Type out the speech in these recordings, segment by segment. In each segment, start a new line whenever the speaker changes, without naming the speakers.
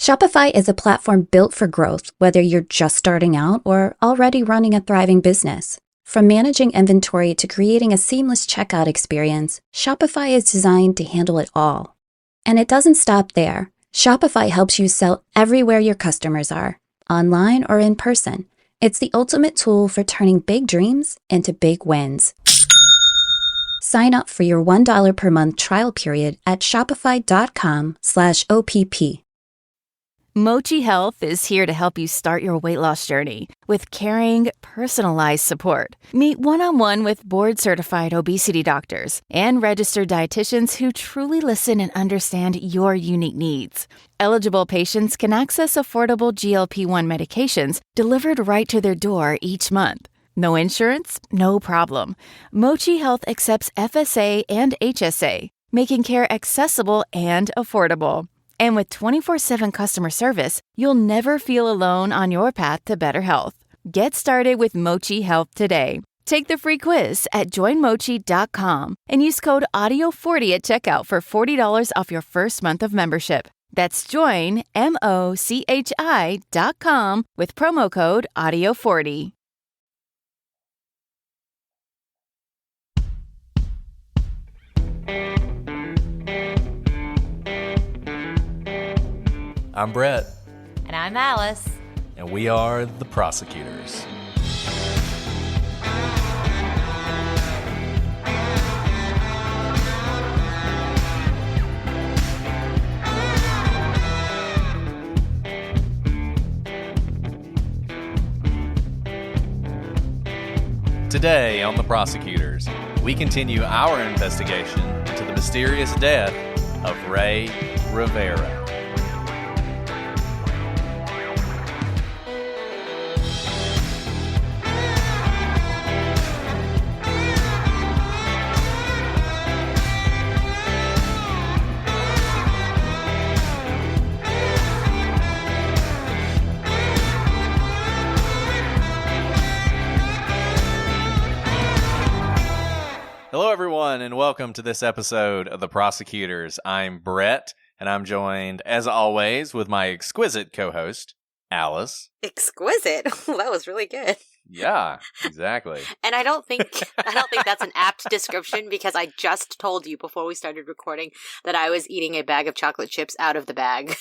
Shopify is a platform built for growth, whether you're just starting out or already running a thriving business. From managing inventory to creating a seamless checkout experience, Shopify is designed to handle it all. And it doesn't stop there. Shopify helps you sell everywhere your customers are, online or in person. It's the ultimate tool for turning big dreams into big wins. Sign up for your $1 per month trial period at shopify.com/OPP.
Mochi Health is here to help you start your weight loss journey with caring, personalized support. Meet one-on-one with board-certified obesity doctors and registered dietitians who truly listen and understand your unique needs. Eligible patients can access affordable GLP-1 medications delivered right to their door each month. No insurance? No problem. Mochi Health accepts FSA and HSA, making care accessible and affordable. And with 24/7 customer service, you'll never feel alone on your path to better health. Get started with Mochi Health today. Take the free quiz at joinmochi.com and use code AUDIO40 at checkout for $40 off your first month of membership. That's joinmochi.com with promo code AUDIO40.
I'm Brett.
And I'm Alice.
And we are the Prosecutors. Today on the Prosecutors, we continue our investigation into the mysterious death of Rey Rivera. Hello, everyone, and welcome to this episode of The Prosecutors. I'm Brett, and I'm joined, as always, with my exquisite co-host, Alice.
Exquisite? That was really good.
Yeah, exactly.
And I don't think that's an apt description because I just told you before we started recording that I was eating a bag of chocolate chips out of the bag.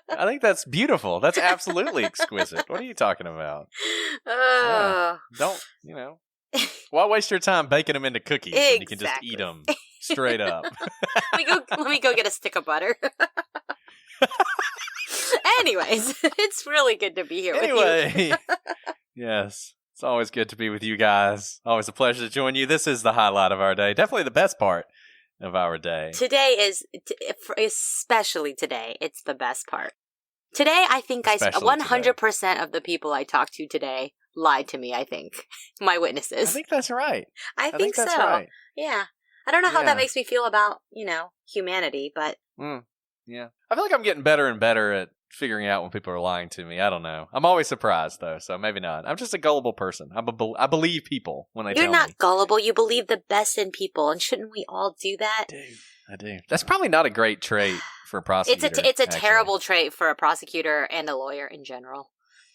I think that's beautiful. That's absolutely exquisite. What are you talking about? Yeah. Don't, why waste your time baking them into cookies when you can just eat them straight up?
Let me go get a stick of butter. Anyways, it's really good to be here with you.
Yes, it's always good to be with you guys. Always a pleasure to join you. This is the highlight of our day. Definitely the best part of our day.
Today is, especially today, it's the best part. Today, I think 100% of the people I talked to today lied to me, I think. My witnesses.
I think that's right.
I think that's so. Right. Yeah. I don't know how that makes me feel about, humanity, but...
Yeah. I feel like I'm getting better and better at figuring out when people are lying to me. I don't know. I'm always surprised, though, so maybe not. I'm just a gullible person. I believe people when they tell me.
You're not gullible. You believe the best in people, and shouldn't we all do that?
I do. That's probably not a great trait for a prosecutor.
It's a terrible trait for a prosecutor and a lawyer in general.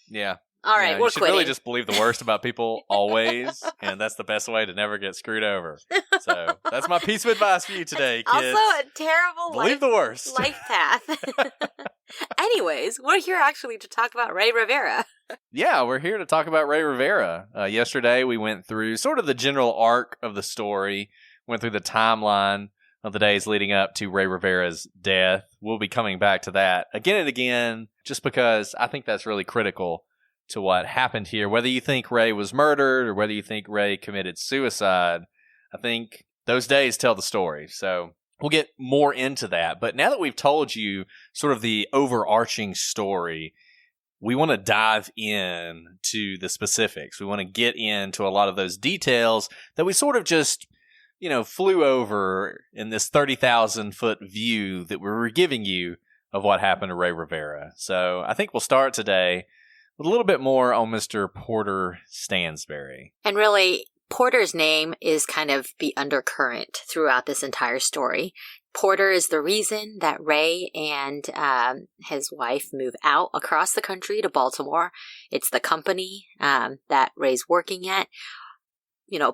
Yeah.
All right, we're
you should
quitting.
really just believe the worst about people always, and that's the best way to never get screwed over. So that's my piece of advice for you today, kids.
Also, a terrible
believe the worst
life path. Anyways, we're here actually to talk about Rey Rivera.
Yeah, we're here to talk about Rey Rivera. Yesterday, we went through sort of the general arc of the story, went through the timeline of the days leading up to Rey Rivera's death. We'll be coming back to that again and again, just because I think that's really critical to what happened here. Whether you think Rey was murdered or whether you think Rey committed suicide, I think those days tell the story. So we'll get more into that. But now that we've told you sort of the overarching story, we want to dive in to the specifics. We want to get into a lot of those details that we sort of just, flew over in this 30,000-foot view that we were giving you of what happened to Rey Rivera. So I think we'll start today with a little bit more on Mr. Porter Stansberry.
And really, Porter's name is kind of the undercurrent throughout this entire story. Porter is the reason that Ray and his wife move out across the country to Baltimore. It's the company that Ray's working at.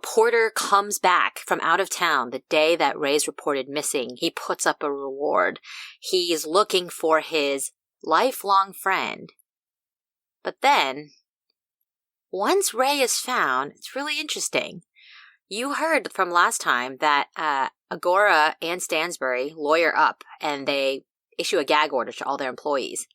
Porter comes back from out of town the day that Ray's reported missing. He puts up a reward. He's looking for his lifelong friend. But then, once Ray is found, it's really interesting. You heard from last time that Agora and Stansberry lawyer up and they issue a gag order to all their employees.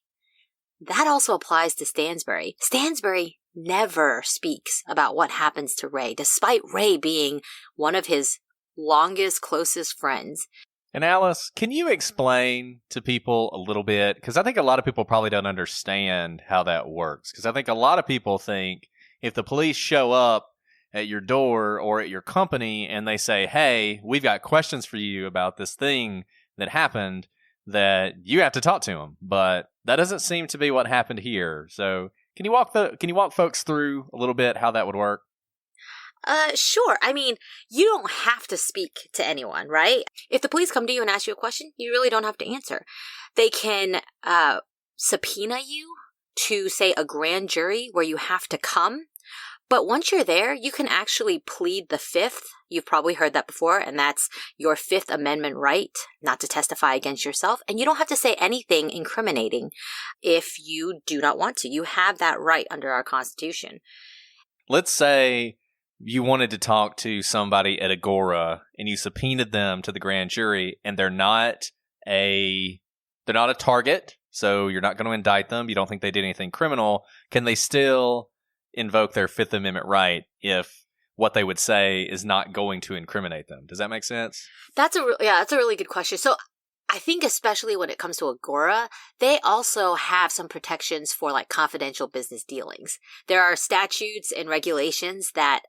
That also applies to Stansberry. Stansberry never speaks about what happens to Ray, despite Ray being one of his longest, closest friends.
And Alice, can you explain to people a little bit? Because I think a lot of people probably don't understand how that works. Because I think a lot of people think if the police show up at your door or at your company and they say, hey, we've got questions for you about this thing that happened, that you have to talk to them. But that doesn't seem to be what happened here. So can you walk folks through a little bit how that would work?
Sure. I mean, you don't have to speak to anyone, right? If the police come to you and ask you a question, you really don't have to answer. They can subpoena you to, say, a grand jury where you have to come. But once you're there, you can actually plead the Fifth. You've probably heard that before, and that's your Fifth Amendment right not to testify against yourself. And you don't have to say anything incriminating if you do not want to. You have that right under our Constitution.
Let's say you wanted to talk to somebody at Agora and you subpoenaed them to the grand jury and they're not a target, so you're not going to indict them. You don't think they did anything criminal. Can they still invoke their Fifth Amendment right if what they would say is not going to incriminate them? Does that make sense?
That's a really good question. So I think especially when it comes to Agora, they also have some protections for like confidential business dealings. There are statutes and regulations that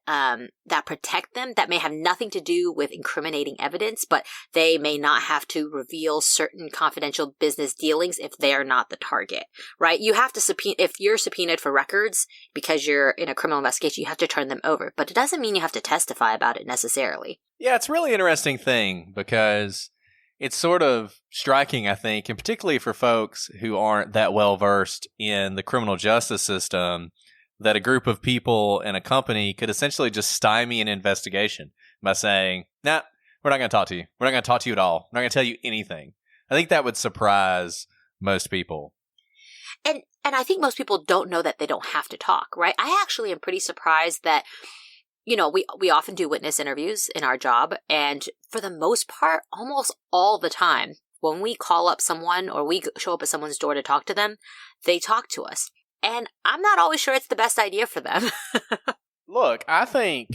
protect them that may have nothing to do with incriminating evidence, but they may not have to reveal certain confidential business dealings if they are not the target, right? You have to subpoena, if you're subpoenaed for records because you're in a criminal investigation, you have to turn them over, but it doesn't mean you have to testify about it necessarily.
Yeah, it's a really interesting thing because it's sort of striking, I think, and particularly for folks who aren't that well versed in the criminal justice system, that a group of people in a company could essentially just stymie an investigation by saying, nah, we're not going to talk to you. We're not going to talk to you at all. We're not going to tell you anything. I think that would surprise most people.
And I think most people don't know that they don't have to talk, right? I actually am pretty surprised that we often do witness interviews in our job, and for the most part, almost all the time, when we call up someone or we show up at someone's door to talk to them, they talk to us. And I'm not always sure it's the best idea for them.
Look, I think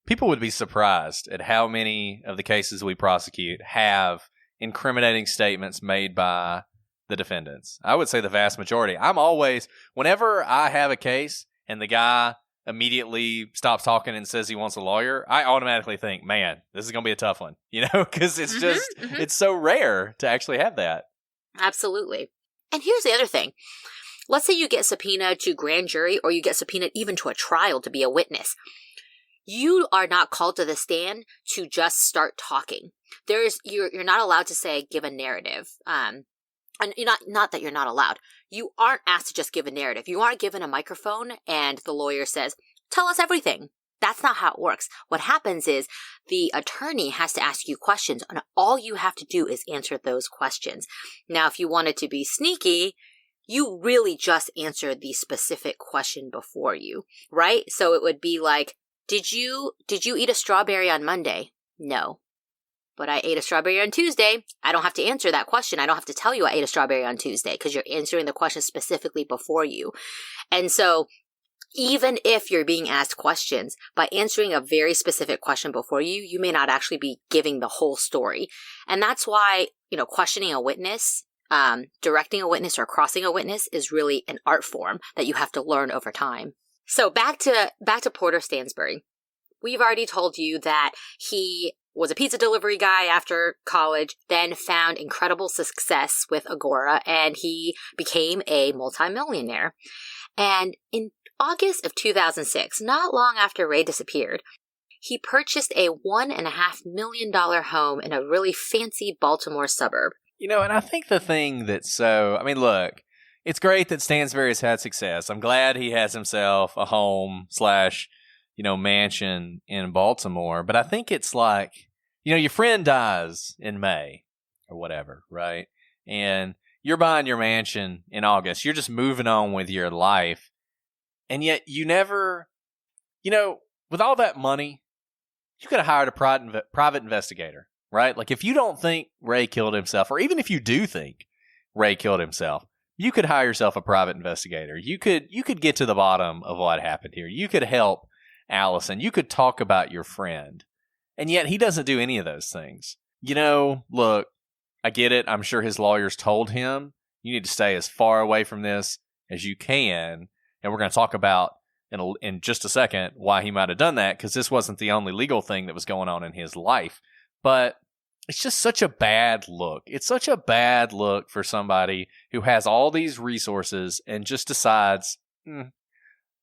people would be surprised at how many of the cases we prosecute have incriminating statements made by the defendants. I would say the vast majority. Whenever I have a case and the guy immediately stops talking and says he wants a lawyer, I automatically think, man, this is going to be a tough one, because it's it's so rare to actually have that.
Absolutely. And here's the other thing. Let's say you get subpoenaed to grand jury or you get subpoenaed even to a trial to be a witness. You are not called to the stand to just start talking. You're not allowed to say, give a narrative. And not that you're not allowed. You aren't asked to just give a narrative. You aren't given a microphone and the lawyer says, tell us everything. That's not how it works. What happens is the attorney has to ask you questions, and all you have to do is answer those questions. Now, if you wanted to be sneaky, you really just answer the specific question before you, right? So it would be like, did you eat a strawberry on Monday? No. But I ate a strawberry on Tuesday. I don't have to answer that question. I don't have to tell you I ate a strawberry on Tuesday because you're answering the question specifically before you. And so even if you're being asked questions, by answering a very specific question before you, you may not actually be giving the whole story. And that's why, questioning a witness, directing a witness or crossing a witness is really an art form that you have to learn over time. So back to Porter Stansberry. We've already told you that he was a pizza delivery guy after college, then found incredible success with Agora, and he became a multimillionaire. And in August of 2006, not long after Ray disappeared, He purchased a $1.5 million home in a really fancy Baltimore suburb.
And I think the thing that's look, it's great that Stansberry has had success. I'm glad he has himself a home / mansion in Baltimore. But I think it's like, your friend dies in May or whatever, right? And you're buying your mansion in August. You're just moving on with your life. And yet you never, with all that money, you could have hired a private investigator, right? Like if you don't think Ray killed himself, or even if you do think Ray killed himself, you could hire yourself a private investigator. You could get to the bottom of what happened here. You could help Allison. You could talk about your friend. And yet he doesn't do any of those things. Look, I get it. I'm sure his lawyers told him, you need to stay as far away from this as you can. And we're going to talk about in just a second why he might have done that, because this wasn't the only legal thing that was going on in his life. But it's just such a bad look. It's such a bad look for somebody who has all these resources and just decides, I'm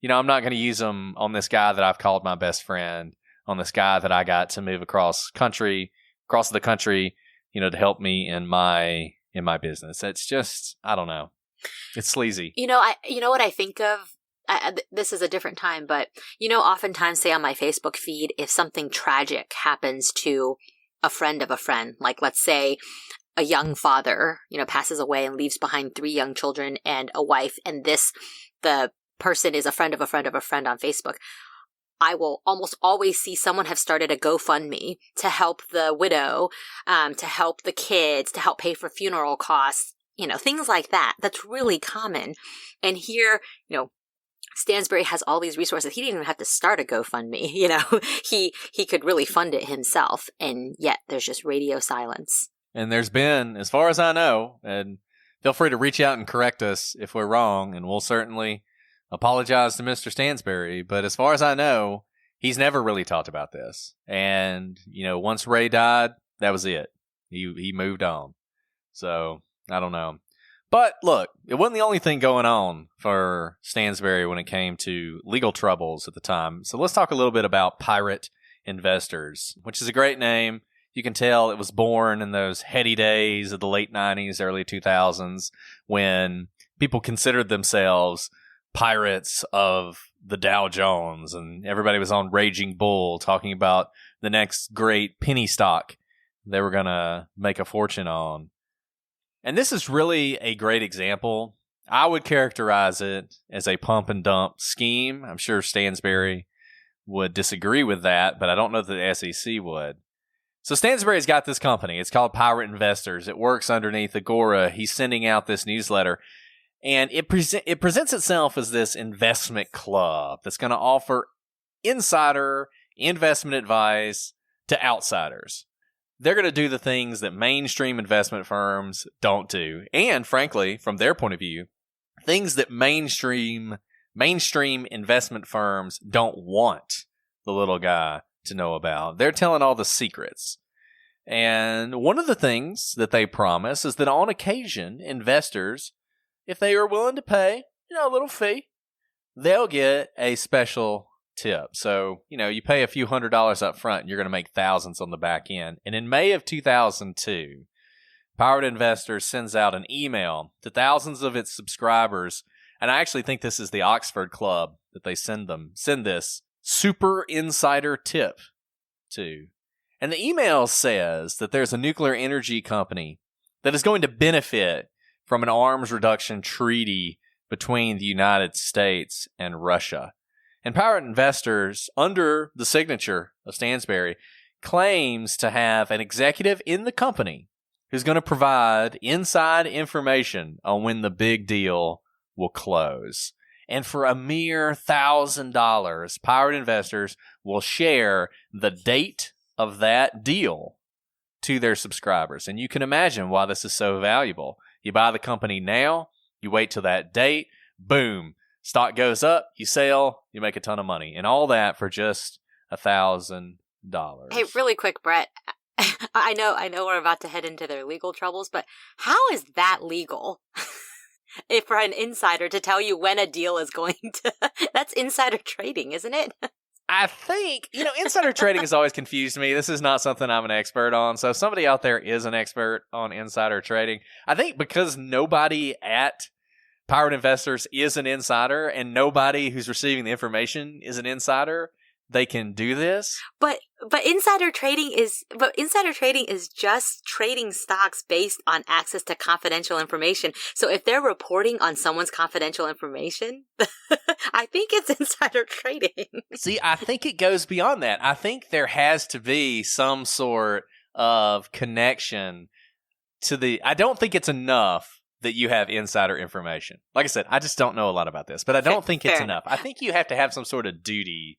not going to use them on this guy that I've called my best friend, on this guy that I got to move across the country, to help me in my business. It's just, I don't know. It's sleazy.
You know what I think of? This is a different time, but oftentimes say on my Facebook feed, if something tragic happens to a friend of a friend, like let's say a young father, passes away and leaves behind 3 young children and a wife, and the person is a friend of a friend of a friend on Facebook, I will almost always see someone have started a GoFundMe to help the widow, to help the kids, to help pay for funeral costs, things like that. That's really common. And here, Stansberry has all these resources. He didn't even have to start a GoFundMe. He could really fund it himself. And yet there's just radio silence.
And there's been, as far as I know, and feel free to reach out and correct us if we're wrong, and we'll certainly apologize to Mr. Stansberry. But as far as I know, he's never really talked about this. And, once Ray died, that was it. He moved on. So, I don't know. But look, it wasn't the only thing going on for Stansberry when it came to legal troubles at the time. So let's talk a little bit about Pirate Investors, which is a great name. You can tell it was born in those heady days of the late 90s, early 2000s, when people considered themselves pirates of the Dow Jones, and everybody was on Raging Bull talking about the next great penny stock they were going to make a fortune on. And this is really a great example. I would characterize it as a pump and dump scheme. I'm sure Stansberry would disagree with that, but I don't know that the SEC would. So Stansberry's got this company. It's called Pirate Investors. It works underneath Agora. He's sending out this newsletter. And it presents itself as this investment club that's going to offer insider investment advice to outsiders. They're going to do the things that mainstream investment firms don't do. And frankly, from their point of view, things that mainstream investment firms don't want the little guy to know about. They're telling all the secrets. And one of the things that they promise is that on occasion, investors, if they are willing to pay, a little fee, they'll get a special tip. So, you pay a few $100s up front and you're going to make thousands on the back end. And in May of 2002, Pirate Investors sends out an email to thousands of its subscribers. And I actually think this is the Oxford Club that they send this super insider tip to. And the email says that there's a nuclear energy company that is going to benefit from an arms reduction treaty between the United States and Russia. And Pirate Investors, under the signature of Stansberry, claims to have an executive in the company who's going to provide inside information on when the big deal will close. And for a mere $1,000, Pirate Investors will share the date of that deal to their subscribers. And you can imagine why this is so valuable. You buy the company now, you wait till that date, boom, stock goes up, you sell, you make a ton of money. And all that for just $1,000.
Hey, really quick, Brett. I know we're about to head into their legal troubles, but how is that legal? If for an insider to tell you when a deal is going to... That's insider trading, isn't it?
I think, insider trading has always confused me. This is not something I'm an expert on. So if somebody out there is an expert on insider trading, I think because nobody at Pirate Investors is an insider and nobody who's receiving the information is an insider, they can do this.
But insider trading is just trading stocks based on access to confidential information. So if they're reporting on someone's confidential information, I think it's insider trading.
See, I think it goes beyond that. I think there has to be some sort of connection to I don't think it's enough that you have insider information. Like I said, I just don't know a lot about this, but I don't think it's enough. I think you have to have some sort of duty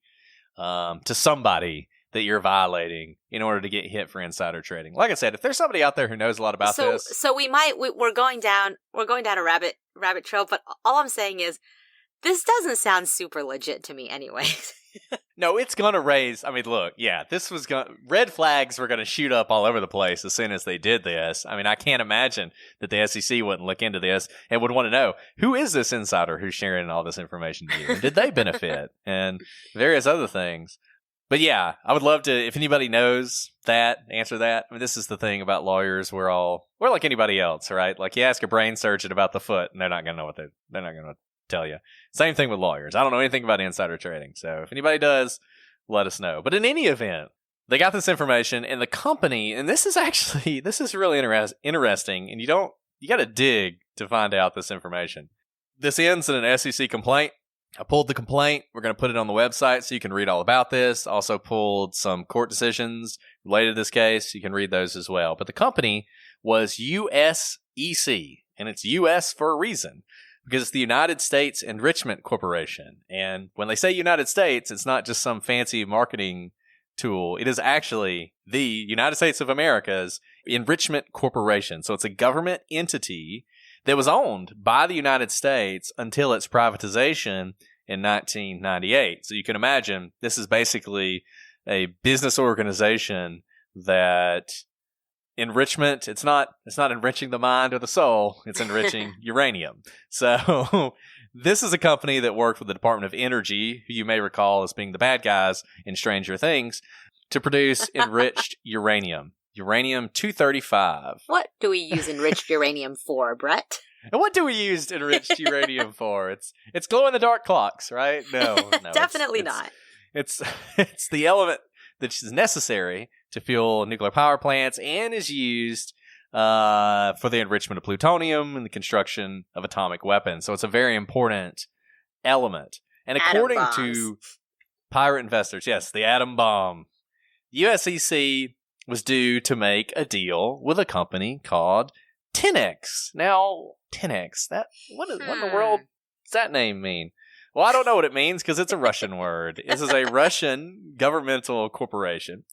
to somebody that you're violating in order to get hit for insider trading. Like I said, if there's somebody out there who knows a lot about this,
so we're going down a rabbit trail. But all I'm saying is, this doesn't sound super legit to me, anyways.
No, it's gonna raise. I mean, look, yeah, red flags were gonna shoot up all over the place as soon as they did this. I mean, I can't imagine that the SEC wouldn't look into this and would want to know, who is this insider who's sharing all this information to you? And did they benefit? And various other things. But yeah, I would love to, if anybody knows that, answer that. I mean, this is the thing about lawyers. We're like anybody else, right? Like, you ask a brain surgeon about the foot, and they're not gonna know they're not gonna tell you. Same thing with lawyers. I don't know anything about insider trading. So if anybody does, let us know. But in any event, they got this information, and the company, and this is really interesting, and you got to dig to find out this information. This ends in an SEC complaint. I pulled the complaint. We're going to put it on the website so you can read all about this. Also pulled some court decisions related to this case. You can read those as well. But the company was USEC, and it's US for a reason, because it's the United States Enrichment Corporation. And when they say United States, it's not just some fancy marketing tool. It is actually the United States of America's Enrichment Corporation. So it's a government entity that was owned by the United States until its privatization in 1998. So you can imagine this is basically a business organization that enrichment, it's not enriching the mind or the soul, it's enriching uranium. So this is a company that worked with the Department of Energy, who you may recall as being the bad guys in Stranger Things, to produce enriched uranium. Uranium-235.
What do we use enriched uranium for, Brett?
And what do we use enriched uranium for? It's glow-in-the-dark clocks, right? No.
Definitely not.
It's the element that is necessary to fuel nuclear power plants and is used for the enrichment of plutonium and the construction of atomic weapons. So it's a very important element. And according to Pirate Investors, yes, the atom bomb, USEC was due to make a deal with a company called 10X. Now, 10X, what in the world does that name mean? Well, I don't know what it means because it's a Russian word. This is a Russian governmental corporation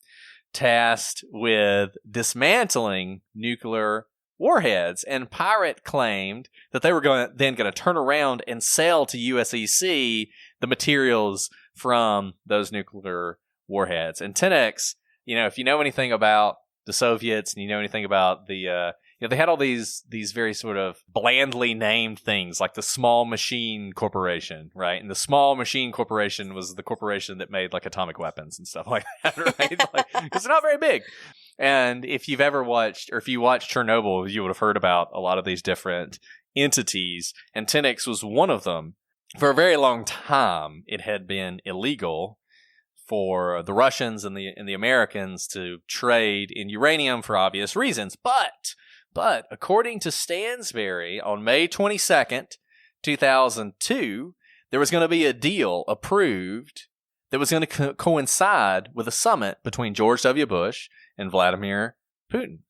tasked with dismantling nuclear warheads. And Pirate claimed that they were going to turn around and sell to USEC the materials from those nuclear warheads. And 10X, if you know anything about the Soviets and you know anything about the they had all these very sort of blandly named things, like the Small Machine Corporation, right? And the Small Machine Corporation was the corporation that made like atomic weapons and stuff like that, right? Because they're not very big. And if you've ever watched, or if you watched Chernobyl, you would have heard about a lot of these different entities, and 10X was one of them. For a very long time, it had been illegal for the Russians and the Americans to trade in uranium for obvious reasons. But according to Stansberry, on May 22nd, 2002, there was going to be a deal approved that was going to coincide with a summit between George W. Bush and Vladimir Putin.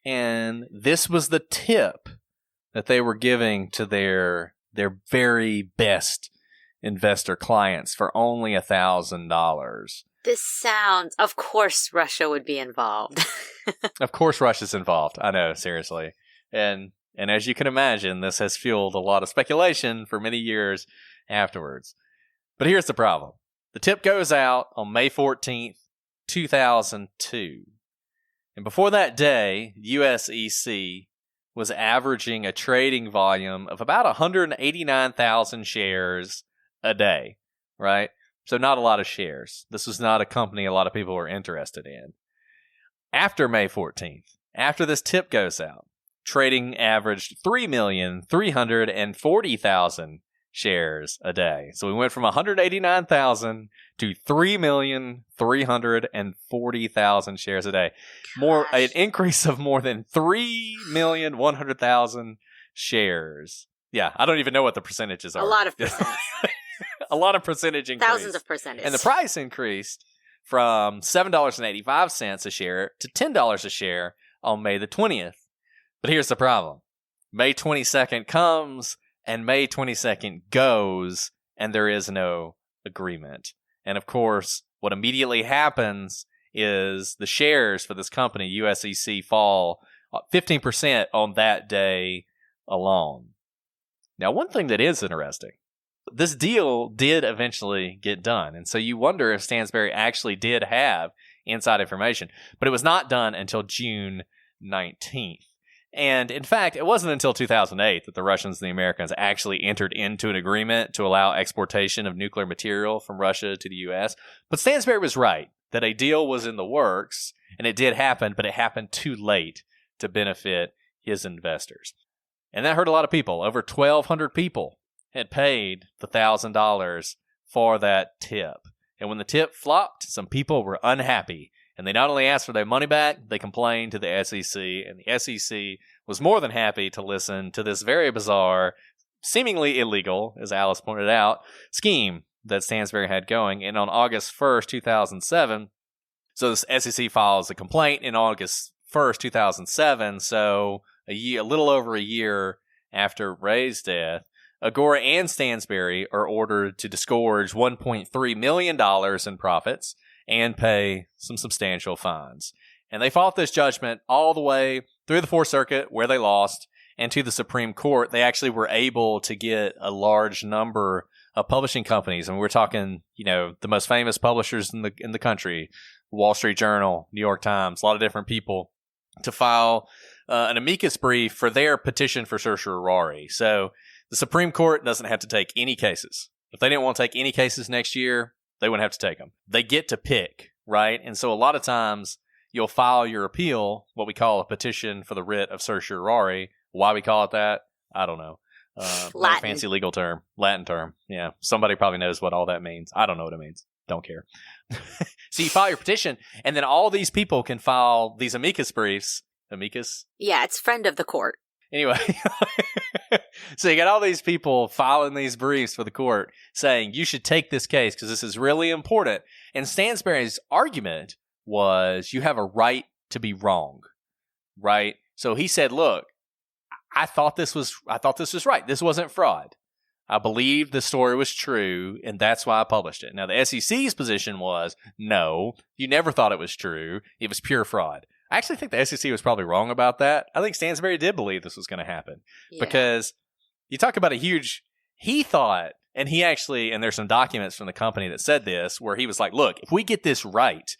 And this was the tip that they were giving to their very best investor clients for only $1,000.
This sounds, of course, Russia would be involved.
Of course Russia's involved. I know, seriously. And as you can imagine, this has fueled a lot of speculation for many years afterwards. But here's the problem. The tip goes out on May 14th, 2002. And before that day, USEC was averaging a trading volume of about 189,000 shares a day, right? So not a lot of shares. This was not a company a lot of people were interested in. After May 14th, after this tip goes out, trading averaged 3,340,000 shares a day. So we went from 189,000 to 3,340,000 shares a day. An increase of more than 3,100,000 shares. Yeah, I don't even know what the percentages are.
A lot of percent.
A lot of percentage increase.
Thousands of percentages.
And the price increased from $7.85 a share to $10 a share on May the 20th. But here's the problem. May 22nd comes and May 22nd goes, and there is no agreement. And of course, what immediately happens is the shares for this company, USEC, fall 15% on that day alone. Now, one thing that is interesting, this deal did eventually get done. And so you wonder if Stansberry actually did have inside information. But it was not done until June 19th. And in fact, it wasn't until 2008 that the Russians and the Americans actually entered into an agreement to allow exportation of nuclear material from Russia to the U.S. But Stansberry was right that a deal was in the works, and it did happen, but it happened too late to benefit his investors. And that hurt a lot of people. Over 1,200 people had paid the $1,000 for that tip. And when the tip flopped, some people were unhappy. And they not only asked for their money back, they complained to the SEC. And the SEC was more than happy to listen to this very bizarre, seemingly illegal, as Alice pointed out, scheme that Stansberry had going. And on August 1st, 2007, so the SEC files a complaint in August 1st, 2007. So a little over a year after Rey's death, Agora and Stansberry are ordered to disgorge $1.3 million in profits and pay some substantial fines. And they fought this judgment all the way through the Fourth Circuit, where they lost, and to the Supreme Court. They actually were able to get a large number of publishing companies. And we're talking, the most famous publishers in the country, Wall Street Journal, New York Times, a lot of different people, to file an amicus brief for their petition for certiorari. So the Supreme Court doesn't have to take any cases. If they didn't want to take any cases next year, they wouldn't have to take them. They get to pick, right? And so a lot of times you'll file your appeal, what we call a petition for the writ of certiorari. Why we call it that, I don't know.
Latin.
Fancy legal term, Latin term. Yeah, somebody probably knows what all that means. I don't know what it means. Don't care. So you file your petition, and then all these people can file these amicus briefs. Amicus?
Yeah, it's friend of the court.
Anyway, so you got all these people filing these briefs for the court saying you should take this case because this is really important. And Stansberry's argument was you have a right to be wrong, right? So he said, look, I thought this was right. This wasn't fraud. I believed the story was true, and that's why I published it. Now, the SEC's position was, no, you never thought it was true. It was pure fraud. I actually think the SEC was probably wrong about that. I think Stansberry did believe this was going to happen because you talk about he thought, and he actually, and there's some documents from the company that said this, where he was like, look, if we get this right,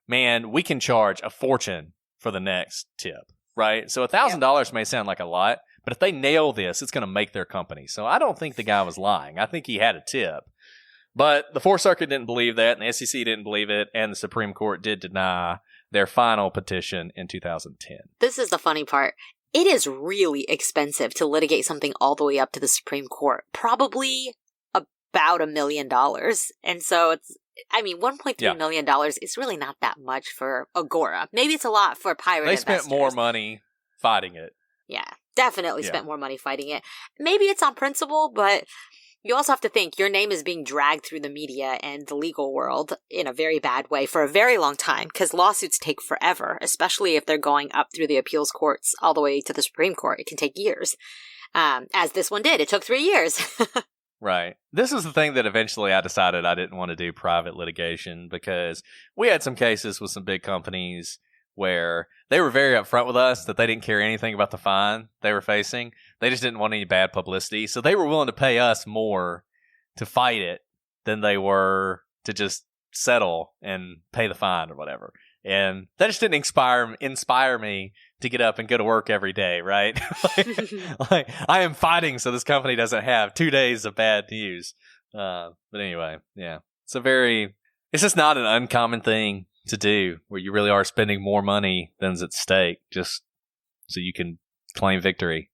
man, we can charge a fortune for the next tip, right? So $1,000 may sound like a lot, but if they nail this, it's going to make their company. So I don't think the guy was lying. I think he had a tip. But the Fourth Circuit didn't believe that, and the SEC didn't believe it, and the Supreme Court did deny their final petition in 2010.
This is the funny part. It is really expensive to litigate something all the way up to the Supreme Court. Probably about $1 million. And so $1.3 million is really not that much for Agora. Maybe it's a lot for pirate investors.
They spent more money fighting it.
Yeah, definitely spent more money fighting it. Maybe it's on principle, but you also have to think your name is being dragged through the media and the legal world in a very bad way for a very long time because lawsuits take forever, especially if they're going up through the appeals courts all the way to the Supreme Court. It can take years. As this one did. It took 3 years.
Right. This is the thing that eventually I decided I didn't want to do private litigation because we had some cases with some big companies where they were very upfront with us that they didn't care anything about the fine they were facing. They just didn't want any bad publicity. So they were willing to pay us more to fight it than they were to just settle and pay the fine or whatever. And that just didn't inspire me to get up and go to work every day, right? like I am fighting so this company doesn't have 2 days of bad news. But anyway, yeah. It's just not an uncommon thing to do where you really are spending more money than's at stake just so you can claim victory.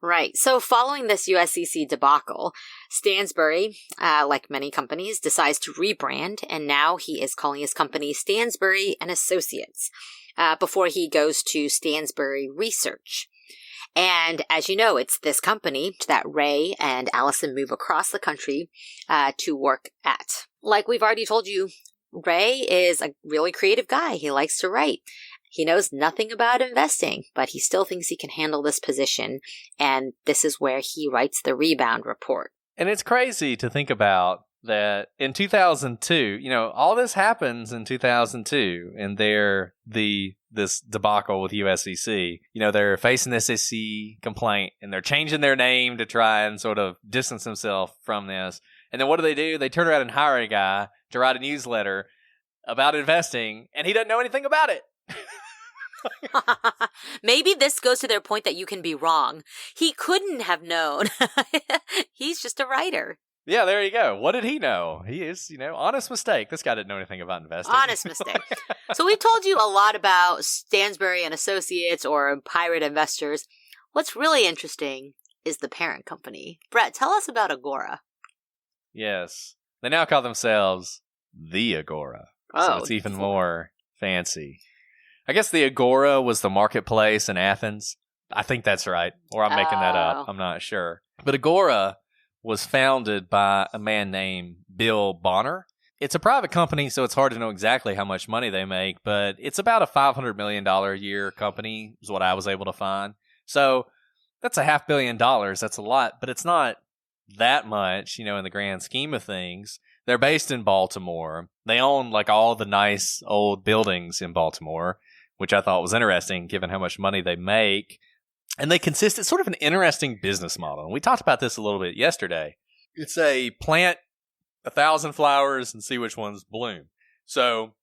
Right. So following this USCC debacle, Stansberry, like many companies, decides to rebrand, and now he is calling his company Stansberry and Associates before he goes to Stansberry Research. And as you know, it's this company that Ray and Allison move across the country to work at. Like we've already told you, Ray is a really creative guy. He likes to write. He knows nothing about investing, but he still thinks he can handle this position, and this is where he writes the rebound report.
And it's crazy to think about that in 2002, all this happens in 2002, and this debacle with USCC. They're facing this SEC complaint, and they're changing their name to try and sort of distance themselves from this. And then what do? They turn around and hire a guy to write a newsletter about investing, and he doesn't know anything about it.
Maybe this goes to their point that you can be wrong. He couldn't have known. He's just a writer.
Yeah, there you go. What did he know? He is, honest mistake. This guy didn't know anything about investing.
Honest mistake. So we've told you a lot about Stansberry and Associates or pirate investors. What's really interesting is the parent company. Brett, tell us about Agora.
Yes. They now call themselves the Agora. So it's even more fancy. I guess the Agora was the marketplace in Athens. I think that's right. Or I'm making that up. I'm not sure. But Agora was founded by a man named Bill Bonner. It's a private company, so it's hard to know exactly how much money they make, but it's about a $500 million a year company is what I was able to find. So that's $500 million. That's a lot, but it's not that much, in the grand scheme of things. They're based in Baltimore. They own all the nice old buildings in Baltimore, which I thought was interesting given how much money they make. And it's sort of an interesting business model. And we talked about this a little bit yesterday. It's a plant 1,000 flowers and see which ones bloom. So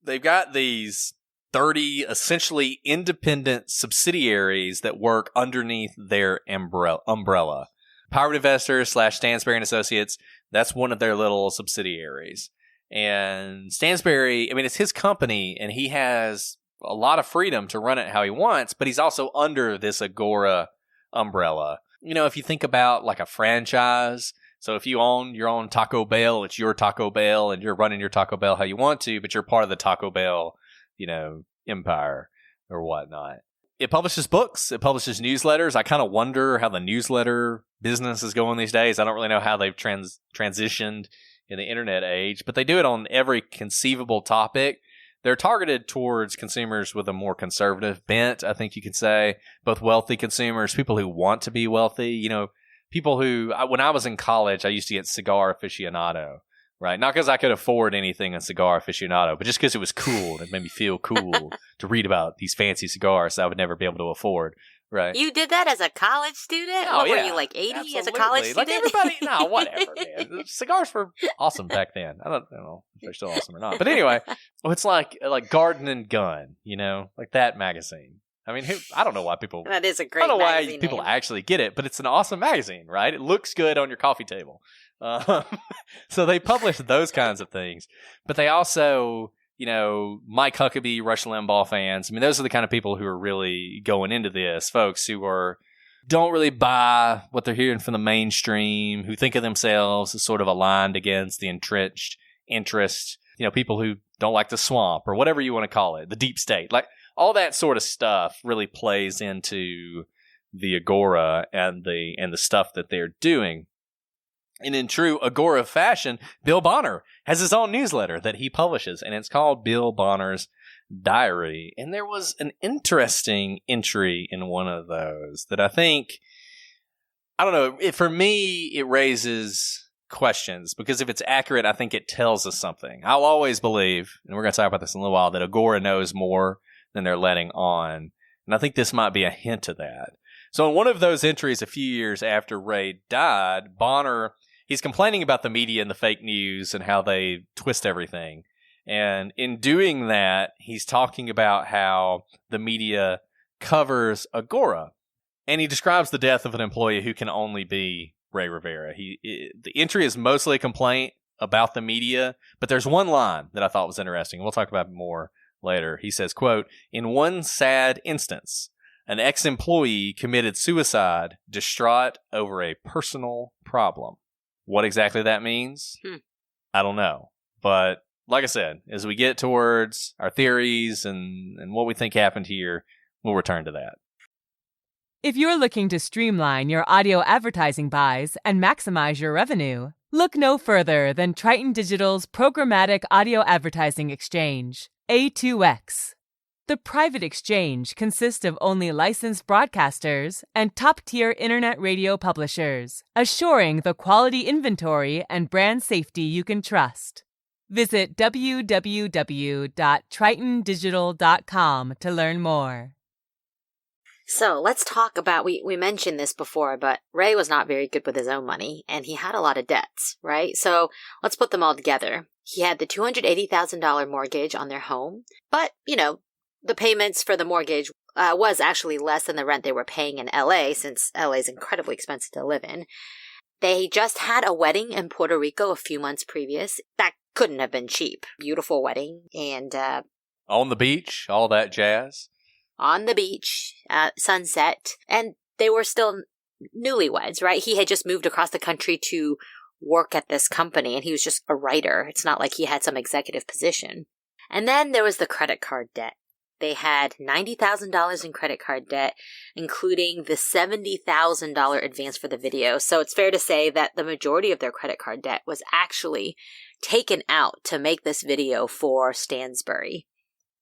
they've got these 30 essentially independent subsidiaries that work underneath their umbrella. Pirate Investors / Stansberry and Associates, that's one of their little subsidiaries. And Stansberry, it's his company, and he has a lot of freedom to run it how he wants, but he's also under this Agora umbrella. If you think about a franchise, so if you own your own Taco Bell, it's your Taco Bell, and you're running your Taco Bell how you want to, but you're part of the Taco Bell, empire or whatnot. It publishes books. It publishes newsletters. I kind of wonder how the newsletter business is going these days. I don't really know how they've transitioned in the internet age, but they do it on every conceivable topic. They're targeted towards consumers with a more conservative bent, I think you could say. Both wealthy consumers, people who want to be wealthy, people who, when I was in college, I used to get Cigar Aficionado, right? Not because I could afford anything in Cigar Aficionado, but just because it was cool. It made me feel cool to read about these fancy cigars that I would never be able to afford, right?
You did that as a college student?
Oh,
Were you 80
absolutely.
as a college student?
Everybody, no, whatever, man. Cigars were awesome back then. I don't know if they're still awesome or not. But anyway, it's like Garden and Gun, like that magazine. I don't know why people...
That is a great magazine.
I don't know why people actually get it, but it's an awesome magazine, right? It looks good on your coffee table. So they publish those kinds of things. But they also, Mike Huckabee, Rush Limbaugh fans. Those are the kind of people who are really going into this. Folks who don't really buy what they're hearing from the mainstream, who think of themselves as sort of aligned against the entrenched interests. People who don't like the swamp or whatever you want to call it, the deep state. All that sort of stuff really plays into the Agora and the stuff that they're doing. And in true Agora fashion, Bill Bonner has his own newsletter that he publishes, and it's called Bill Bonner's Diary. And there was an interesting entry in one of those that I think, I don't know, for me, it raises questions, because if it's accurate, I think it tells us something. I'll always believe, and we're going to talk about this in a little while, that Agora knows more than they're letting on. And I think this might be a hint of that. So in one of those entries a few years after Ray died, Bonner, he's complaining about the media and the fake news and how they twist everything. And in doing that, he's talking about how the media covers Agora. And he describes the death of an employee who can only be Rey Rivera. The entry is mostly a complaint about the media, but there's one line that I thought was interesting. We'll talk about it more later. He says, quote, "In one sad instance, an ex-employee committed suicide, distraught over a personal problem." What exactly that means, I don't know. But like I said, as we get towards our theories and what we think happened here, we'll return to that.
If you're looking to streamline your audio advertising buys and maximize your revenue, look no further than Triton Digital's programmatic audio advertising exchange, A2X. The private exchange consists of only licensed broadcasters and top-tier internet radio publishers, assuring the quality inventory and brand safety you can trust. Visit www.tritondigital.com to learn more.
So let's talk about, we mentioned this before, but Ray was not very good with his own money, and he had a lot of debts, right? So let's put them all together. He had the $280,000 mortgage on their home, but, the payments for the mortgage was actually less than the rent they were paying in LA, since LA is incredibly expensive to live in. They just had a wedding in Puerto Rico a few months previous. That couldn't have been cheap. Beautiful wedding, and
on the beach, all that jazz.
On the beach, sunset, and they were still newlyweds, right? He had just moved across the country to work at this company, and he was just a writer. It's not like he had some executive position. And then there was the credit card debt. They had $90,000 in credit card debt, including the $70,000 advance for the video. So it's fair to say that the majority of their credit card debt was actually taken out to make this video for Stansberry.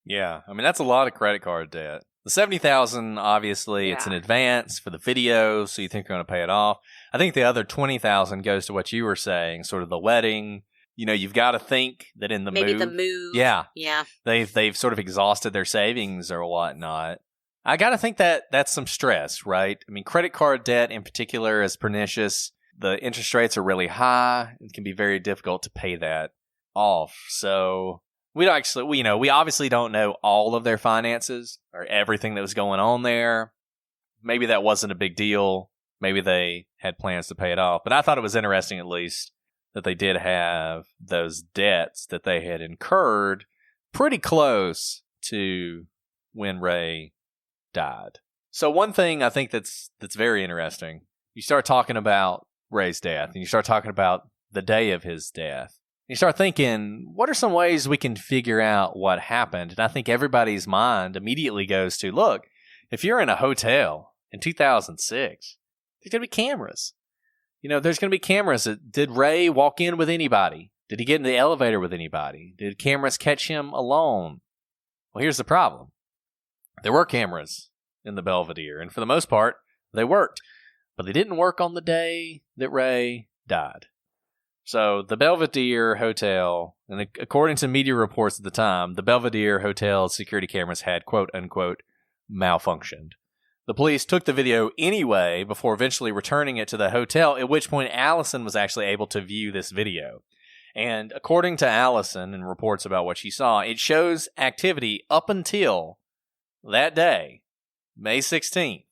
Yeah, I mean, that's a lot of credit card debt. The $70,000, obviously, It's an advance for the video, so you think you're going to pay it off. I think the other $20,000 goes to what you were saying, sort of the wedding. You've got to think that in the
Maybe
move.
the move.
Yeah.
Yeah.
They've sort of exhausted their savings or whatnot. I got to think that that's some stress, right? I mean, credit card debt in particular is pernicious. The interest rates are really high. It can be very difficult to pay that off. So we obviously don't know all of their finances or everything that was going on there. Maybe that wasn't a big deal. Maybe they had plans to pay it off. But I thought it was interesting, at least, that they did have those debts that they had incurred pretty close to when Ray died. So one thing I think that's very interesting, you start talking about Ray's death, and you start talking about the day of his death. You start thinking, what are some ways we can figure out what happened? And I think everybody's mind immediately goes to, look, if you're in a hotel in 2006, there's going to be cameras. There's going to be cameras. Did Ray walk in with anybody? Did he get in the elevator with anybody? Did cameras catch him alone? Well, here's the problem. There were cameras in the Belvedere, and for the most part, they worked. But they didn't work on the day that Ray died. So the Belvedere Hotel, and according to media reports at the time, the Belvedere Hotel security cameras had, quote-unquote, malfunctioned. The police took the video anyway before eventually returning it to the hotel, at which point Allison was actually able to view this video. And according to Allison and reports about what she saw, it shows activity up until that day, May 16th,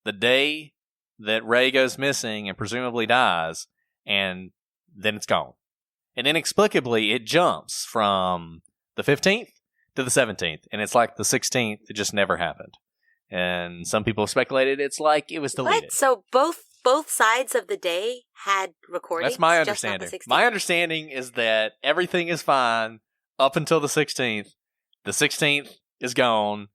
the day that Ray goes missing and presumably dies, and then it's gone. And inexplicably, it jumps from the 15th to the 17th, and it's like the 16th, it just never happened. And some people have speculated it's like it was deleted.
What? So both sides of the day had recordings?
That's my understanding. My understanding is that everything is fine up until the 16th. The 16th is gone,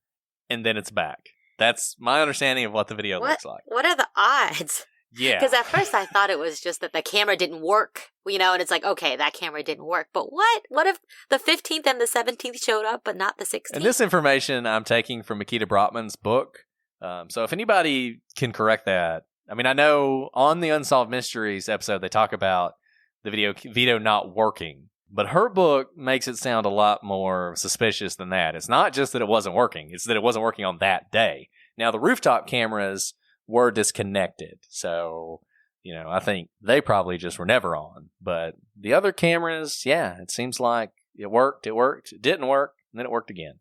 and then it's back. That's my understanding of what the video looks like.
What are the odds?
Yeah.
Because at first I thought it was just that the camera didn't work, and it's like, okay, that camera didn't work. But what? What if the 15th and the 17th showed up, but not the 16th?
And this information I'm taking from Makita Brotman's book. So if anybody can correct that, I mean, I know on the Unsolved Mysteries episode, they talk about the video not working. But her book makes it sound a lot more suspicious than that. It's not just that it wasn't working. It's that it wasn't working on that day. Now, the rooftop cameras were disconnected. So, I think they probably just were never on. But the other cameras, yeah, it seems like it worked, it didn't work, and then it worked again.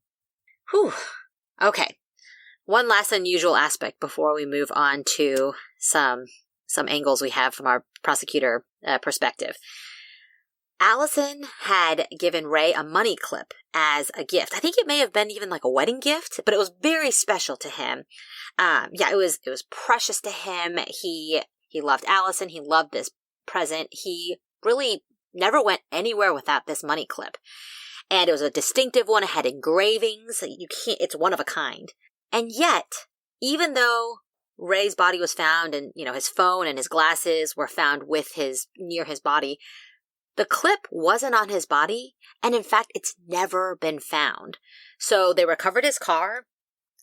Whew. Okay. One last unusual aspect before we move on to some angles we have from our prosecutor perspective. Allison had given Ray a money clip as a gift. I think it may have been even like a wedding gift, but it was very special to him. It was precious to him. He loved Allison. He loved this present. He really never went anywhere without this money clip. And it was a distinctive one. It had engravings. It's one of a kind. And yet, even though Ray's body was found and, his phone and his glasses were found near his body, the clip wasn't on his body. And in fact, it's never been found. So they recovered his car.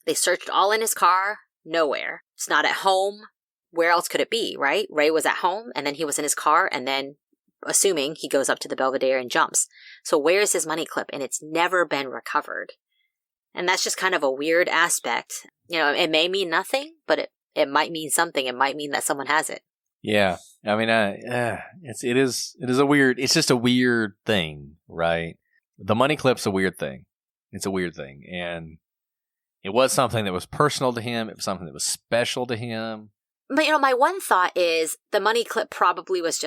They searched all in his car. Nowhere. It's not at home. Where else could it be, right? Ray was at home and then he was in his car and then, assuming, he goes up to the Belvedere and jumps. So where's his money clip? And it's never been recovered. And that's just kind of a weird aspect. It may mean nothing, but it might mean something. It might mean that someone has it.
Yeah. I mean, it is it's just a weird thing, right? The money clip's a weird thing. It's a weird thing. And it was something that was personal to him. It was something that was special to him.
But my one thought is the money clip probably was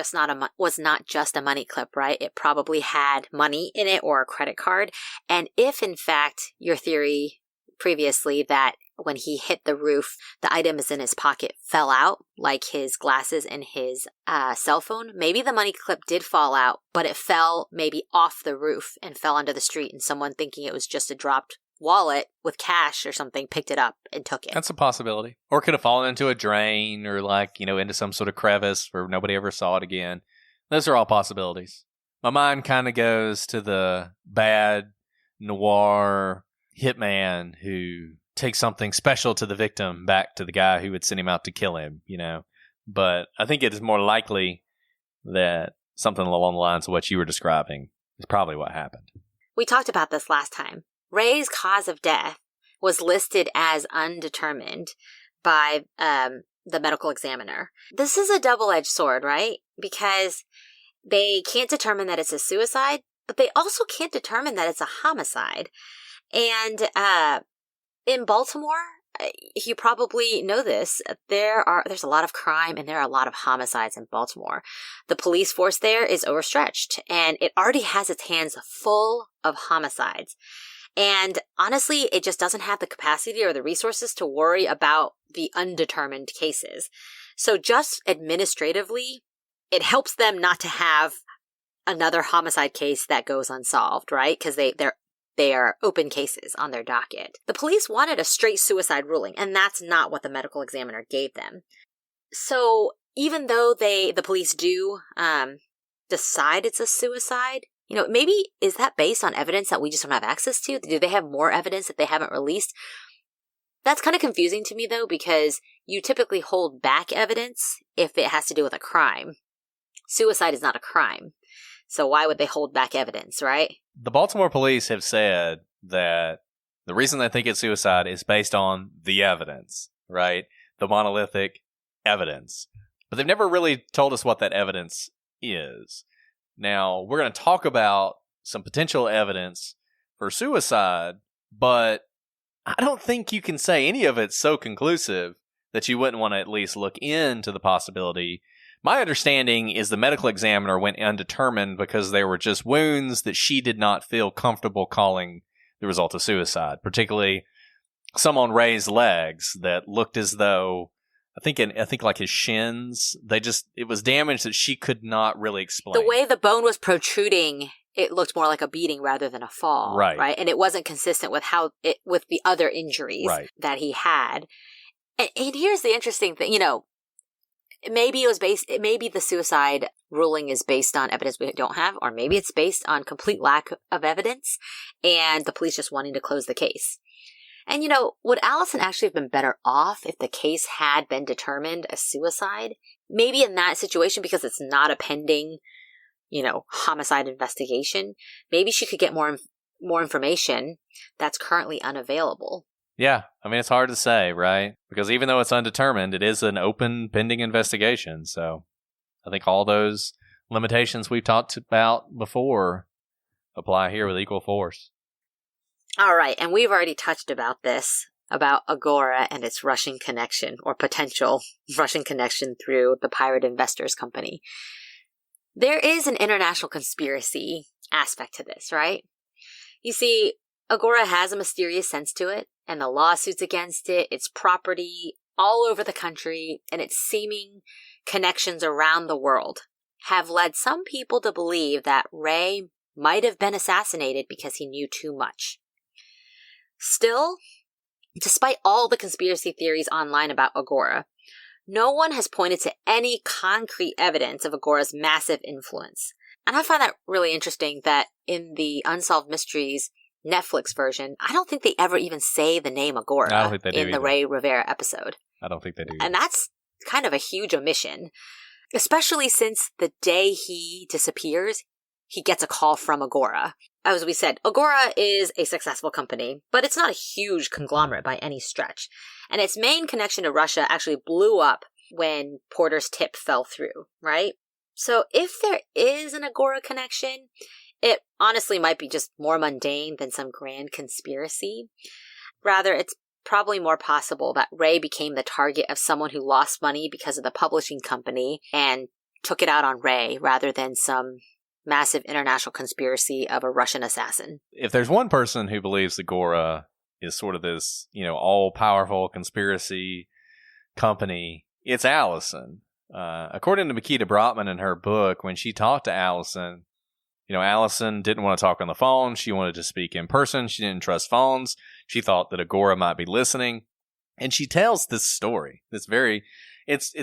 not just a money clip, right? It probably had money in it or a credit card. And if in fact your theory previously that when he hit the roof, the items in his pocket fell out, like his glasses and his cell phone, maybe the money clip did fall out, but it fell maybe off the roof and fell onto the street, and someone thinking it was just a dropped wallet with cash or something picked it up and took it.
That's a possibility. Or it could have fallen into a drain or into some sort of crevice where nobody ever saw it again. Those are all possibilities. My mind kind of goes to the bad noir hitman who takes something special to the victim back to the guy who would send him out to kill him, But I think it is more likely that something along the lines of what you were describing is probably what happened.
We talked about this last time. Ray's cause of death was listed as undetermined by the medical examiner. This is a double-edged sword, right? Because they can't determine that it's a suicide, but they also can't determine that it's a homicide. And in Baltimore, you probably know this, there's a lot of crime and there are a lot of homicides in Baltimore. The police force there is overstretched and it already has its hands full of homicides. And honestly, it just doesn't have the capacity or the resources to worry about the undetermined cases. So just administratively, it helps them not to have another homicide case that goes unsolved, right? Because they are open cases on their docket. The police wanted a straight suicide ruling, and that's not what the medical examiner gave them. So even though the police do decide it's a suicide, maybe is that based on evidence that we just don't have access to? Do they have more evidence that they haven't released? That's kind of confusing to me, though, because you typically hold back evidence if it has to do with a crime. Suicide is not a crime. So why would they hold back evidence, right?
The Baltimore police have said that the reason they think it's suicide is based on the evidence, right? The monolithic evidence. But they've never really told us what that evidence is. Now, we're going to talk about some potential evidence for suicide, but I don't think you can say any of it's so conclusive that you wouldn't want to at least look into the possibility. My understanding is the medical examiner went undetermined because there were just wounds that she did not feel comfortable calling the result of suicide, particularly some on Ray's legs that looked as though I think like his shins, it was damage that she could not really explain.
The way the bone was protruding, it looked more like a beating rather than a fall. Right. And it wasn't consistent with the other injuries that he had. And here's the interesting thing, maybe the suicide ruling is based on evidence we don't have, or maybe it's based on complete lack of evidence and the police just wanting to close the case. And, would Allison actually have been better off if the case had been determined a suicide? Maybe in that situation, because it's not a pending, homicide investigation, maybe she could get more information that's currently unavailable.
Yeah, I mean, it's hard to say, right? Because even though it's undetermined, it is an open, pending investigation. So I think all those limitations we've talked about before apply here with equal force.
All right, and we've already touched about Agora and its Russian connection, or potential Russian connection through the Pirate Investors Company. There is an international conspiracy aspect to this, right? You see, Agora has a mysterious sense to it, and the lawsuits against it, its property all over the country, and its seeming connections around the world have led some people to believe that Rey might have been assassinated because he knew too much. Still, despite all the conspiracy theories online about Agora, no one has pointed to any concrete evidence of Agora's massive influence. And I find that really interesting that in the Unsolved Mysteries Netflix version, I don't think they ever even say the name Agora
I don't think they do
in the
either.
Rey Rivera episode.
I don't think they do.
And that's kind of a huge omission, especially since the day he disappears, he gets a call from Agora. As we said, Agora is a successful company, but it's not a huge conglomerate by any stretch. And its main connection to Russia actually blew up when Porter's tip fell through, right? So if there is an Agora connection, it honestly might be just more mundane than some grand conspiracy. Rather, it's probably more possible that Rey became the target of someone who lost money because of the publishing company and took it out on Rey rather than some massive international conspiracy of a Russian assassin.
If there's one person who believes Agora is sort of this, all-powerful conspiracy company, it's Allison. According to Makita Brotman in her book, when she talked to Allison, Allison didn't want to talk on the phone. She wanted to speak in person. She didn't trust phones. She thought that Agora might be listening. And she tells this story. It's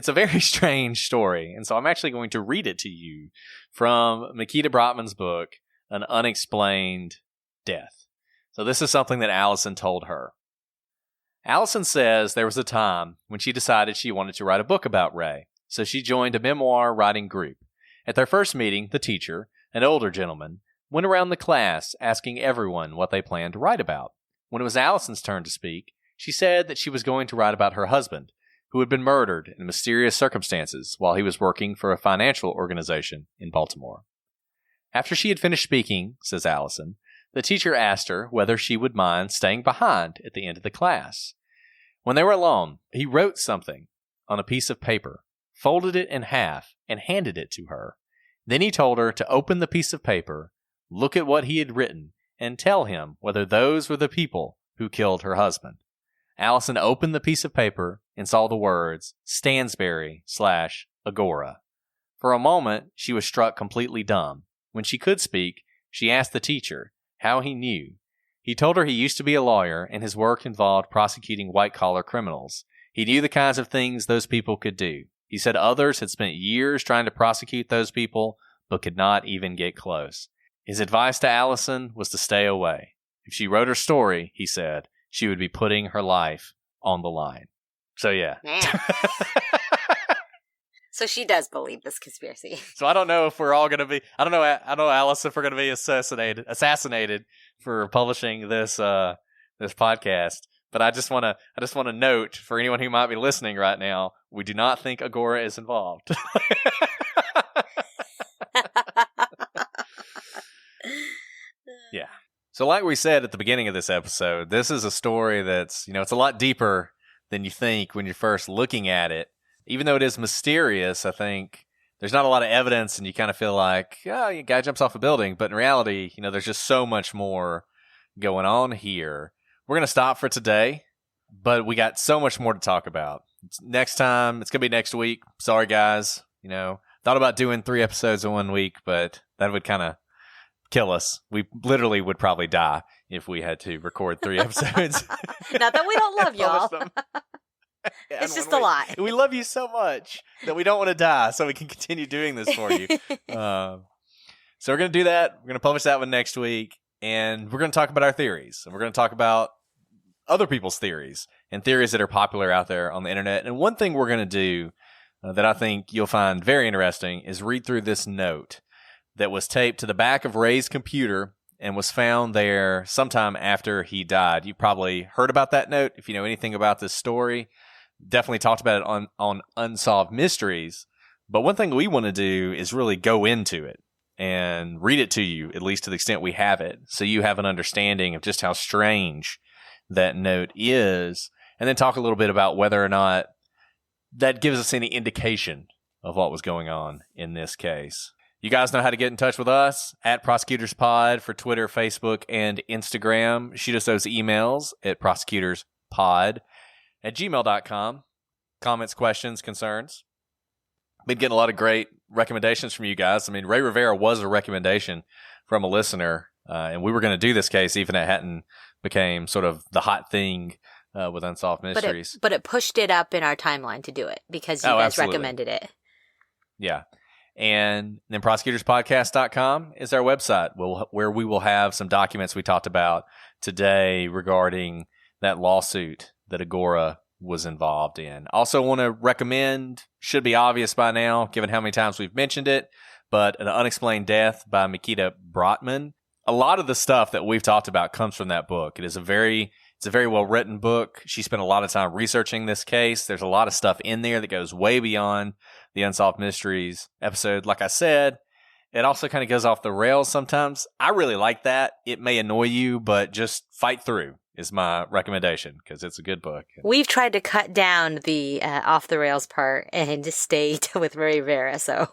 a very strange story. And so I'm actually going to read it to you from Makita Brotman's book, An Unexplained Death. So this is something that Allison told her. Allison says there was a time when she decided she wanted to write a book about Rey. So she joined a memoir writing group. At their first meeting, the teacher, an older gentleman, went around the class asking everyone what they planned to write about. When it was Allison's turn to speak, she said that she was going to write about her husband, who had been murdered in mysterious circumstances while he was working for a financial organization in Baltimore. After she had finished speaking, says Allison, the teacher asked her whether she would mind staying behind at the end of the class. When they were alone, he wrote something on a piece of paper, folded it in half, and handed it to her. Then he told her to open the piece of paper, look at what he had written, and tell him whether those were the people who killed her husband. Allison opened the piece of paper and saw the words Stansberry/Agora. For a moment, she was struck completely dumb. When she could speak, she asked the teacher how he knew. He told her he used to be a lawyer and his work involved prosecuting white-collar criminals. He knew the kinds of things those people could do. He said others had spent years trying to prosecute those people, but could not even get close. His advice to Allison was to stay away. If she wrote her story, he said, she would be putting her life on the line. So, yeah.
Man. So she does believe this conspiracy.
So I don't know if we're all going to be, I don't know, Alice, if we're going to be assassinated for publishing this podcast. But I just want to note for anyone who might be listening right now, we do not think Agora is involved. Yeah. So like we said at the beginning of this episode, this is a story that's, it's a lot deeper than you think when you're first looking at it. Even though it is mysterious, I think there's not a lot of evidence and you kind of feel like, a guy jumps off a building. But in reality, there's just so much more going on here. We're going to stop for today, but we got so much more to talk about. Next time, it's going to be next week. Sorry, guys. Thought about doing 3 episodes in 1 week, but that would kind of kill us. We literally would probably die if we had to record 3 episodes.
Not that we don't love y'all.
Yeah,
it's just a lot.
We love you so much that we don't want to die, so we can continue doing this for you. So we're going to do that. We're going to publish that one next week, and we're going to talk about our theories. And we're going to talk about other people's theories and theories that are popular out there on the internet. And one thing we're going to do that I think you'll find very interesting is read through this note that was taped to the back of Rey's computer and was found there sometime after he died. You probably heard about that note if you know anything about this story. Definitely talked about it on Unsolved Mysteries. But one thing we want to do is really go into it and read it to you, at least to the extent we have it, so you have an understanding of just how strange that note is, and then talk a little bit about whether or not that gives us any indication of what was going on in this case. You guys know how to get in touch with us at ProsecutorsPod for Twitter, Facebook, and Instagram. Shoot us those emails at prosecutorspod@gmail.com. Comments, questions, concerns. Been getting a lot of great recommendations from you guys. I mean, Rey Rivera was a recommendation from a listener, and we were going to do this case even if it hadn't became sort of the hot thing with Unsolved Mysteries.
But it pushed it up in our timeline to do it because you guys
absolutely.
recommended it.
Yeah. And then prosecutorspodcast.com is our website where we will have some documents we talked about today regarding that lawsuit that Agora was involved in. Also want to recommend, should be obvious by now, given how many times we've mentioned it, but An Unexplained Death by Makita Brotman. A lot of the stuff that we've talked about comes from that book. It's a very well-written book. She spent a lot of time researching this case. There's a lot of stuff in there that goes way beyond the Unsolved Mysteries episode. Like I said, it also kind of goes off the rails sometimes. I really like that. It may annoy you, but just fight through is my recommendation because it's a good book.
We've tried to cut down the off the rails part and just stay with Rey Rivera. So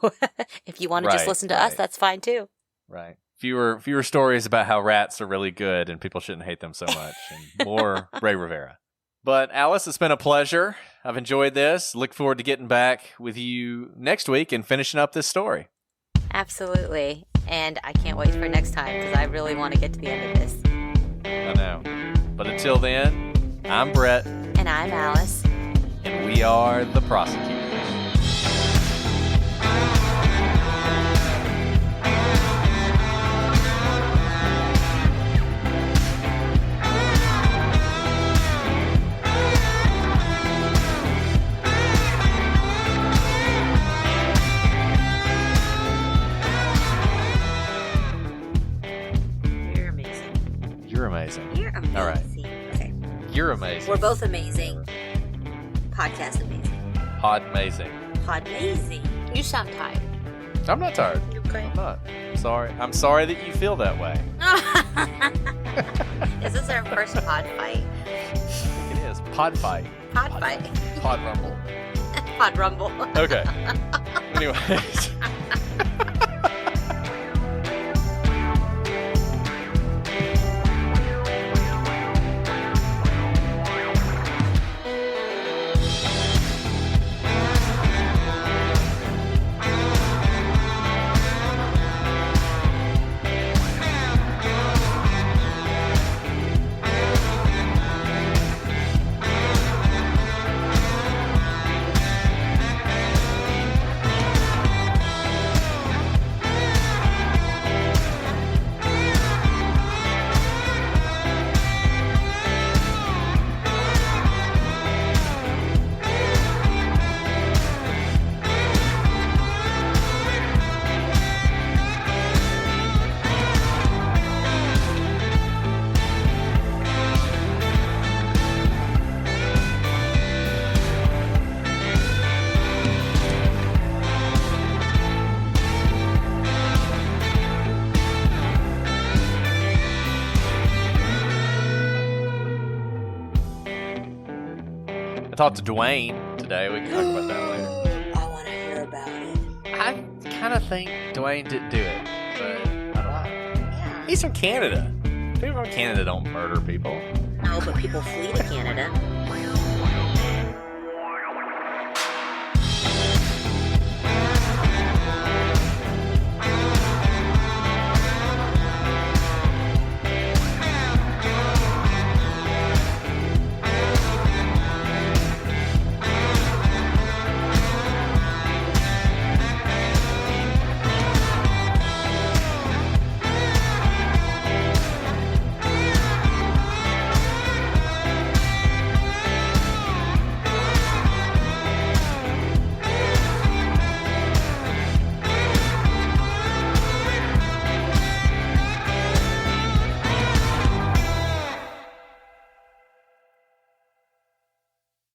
if you want to just listen to us, that's fine too.
Right. Fewer stories about how rats are really good and people shouldn't hate them so much, and more Rey Rivera. But Alice, it's been a pleasure. I've enjoyed this. Look forward to getting back with you next week and finishing up this story.
Absolutely. And I can't wait for next time because I really want to get to the end of this.
I know. But until then, I'm Brett.
And I'm Alice.
And we are the Prosecutors. You're amazing. All right.
Okay.
You're amazing.
We're both amazing. Podcast amazing.
Pod amazing.
Pod amazing. You sound tired.
I'm not tired.
Okay.
I'm not. Sorry. I'm sorry that you feel that way.
Is this our first pod fight?
It is. Pod fight.
Pod fight.
Pod rumble.
Pod rumble.
Okay. Anyways. Talked to Dwayne today. We can talk about that later.
I want to hear about it.
I kind of think Dwayne didn't do it, but I don't know.
Yeah.
He's from Canada. People from Canada don't murder people.
No, but people flee to Canada.